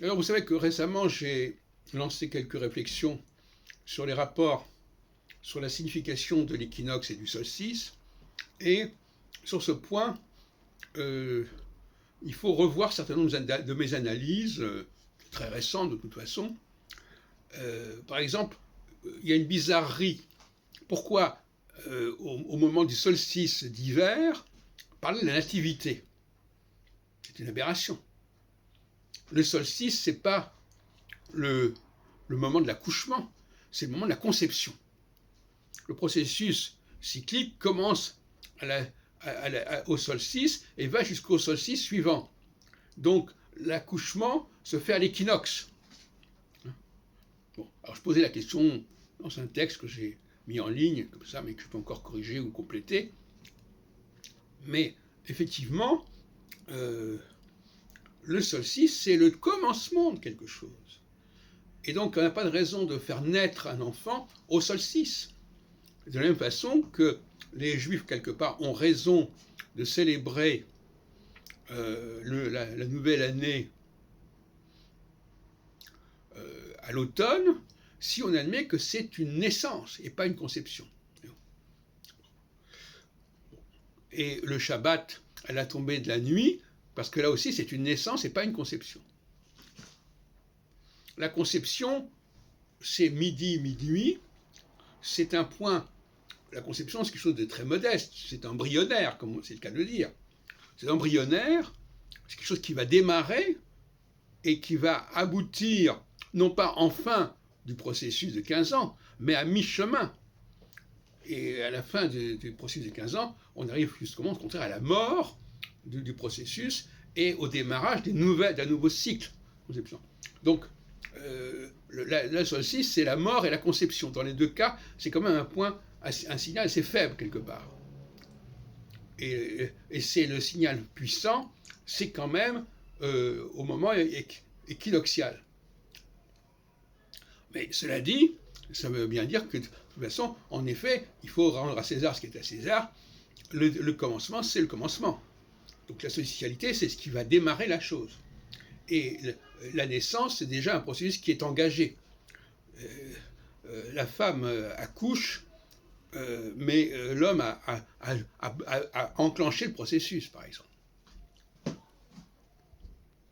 Alors, vous savez que récemment, j'ai lancé quelques réflexions sur les rapports, sur la signification de l'équinoxe et du solstice. Et sur ce point, il faut revoir certains nombre de mes analyses, très récentes de toute façon. Par exemple, il y a une bizarrerie. Pourquoi, au moment du solstice d'hiver, parler de la nativité? C'est une aberration. Le solstice, ce n'est pas le moment de l'accouchement, c'est le moment de la conception. Le processus cyclique commence au solstice et va jusqu'au solstice suivant. Donc l'accouchement se fait à l'équinoxe. Bon, alors je posais la question dans un texte que j'ai mis en ligne, comme ça, mais que je peux encore corriger ou compléter. Mais effectivement, le solstice, c'est le commencement de quelque chose. Et donc, on n'a pas de raison de faire naître un enfant au solstice. De la même façon que les Juifs, quelque part, ont raison de célébrer la nouvelle année à l'automne, si on admet que c'est une naissance et pas une conception. Et le Shabbat à la tombée de la nuit, parce que là aussi c'est une naissance et pas une conception. La conception, c'est midi, minuit, c'est un point. La conception, c'est quelque chose de très modeste, c'est embryonnaire, comme c'est le cas de le dire. C'est embryonnaire, c'est quelque chose qui va démarrer et qui va aboutir, non pas en fin du processus de 15 ans, mais à mi-chemin. Et à la fin du processus de 15 ans, on arrive justement, au contraire, à la mort du processus et au démarrage d'un nouveau cycle. Donc, la solstice, c'est la mort et la conception. Dans les deux cas, c'est quand même un signal assez faible quelque part. Et c'est le signal puissant, c'est quand même au moment équinoxial. Mais cela dit, ça veut bien dire que de toute façon, en effet, il faut rendre à César ce qui est à César. Le commencement, c'est le commencement. Donc la solsticialité, c'est ce qui va démarrer la chose. Et la naissance, c'est déjà un processus qui est engagé. La femme accouche, mais l'homme a enclenché le processus, par exemple.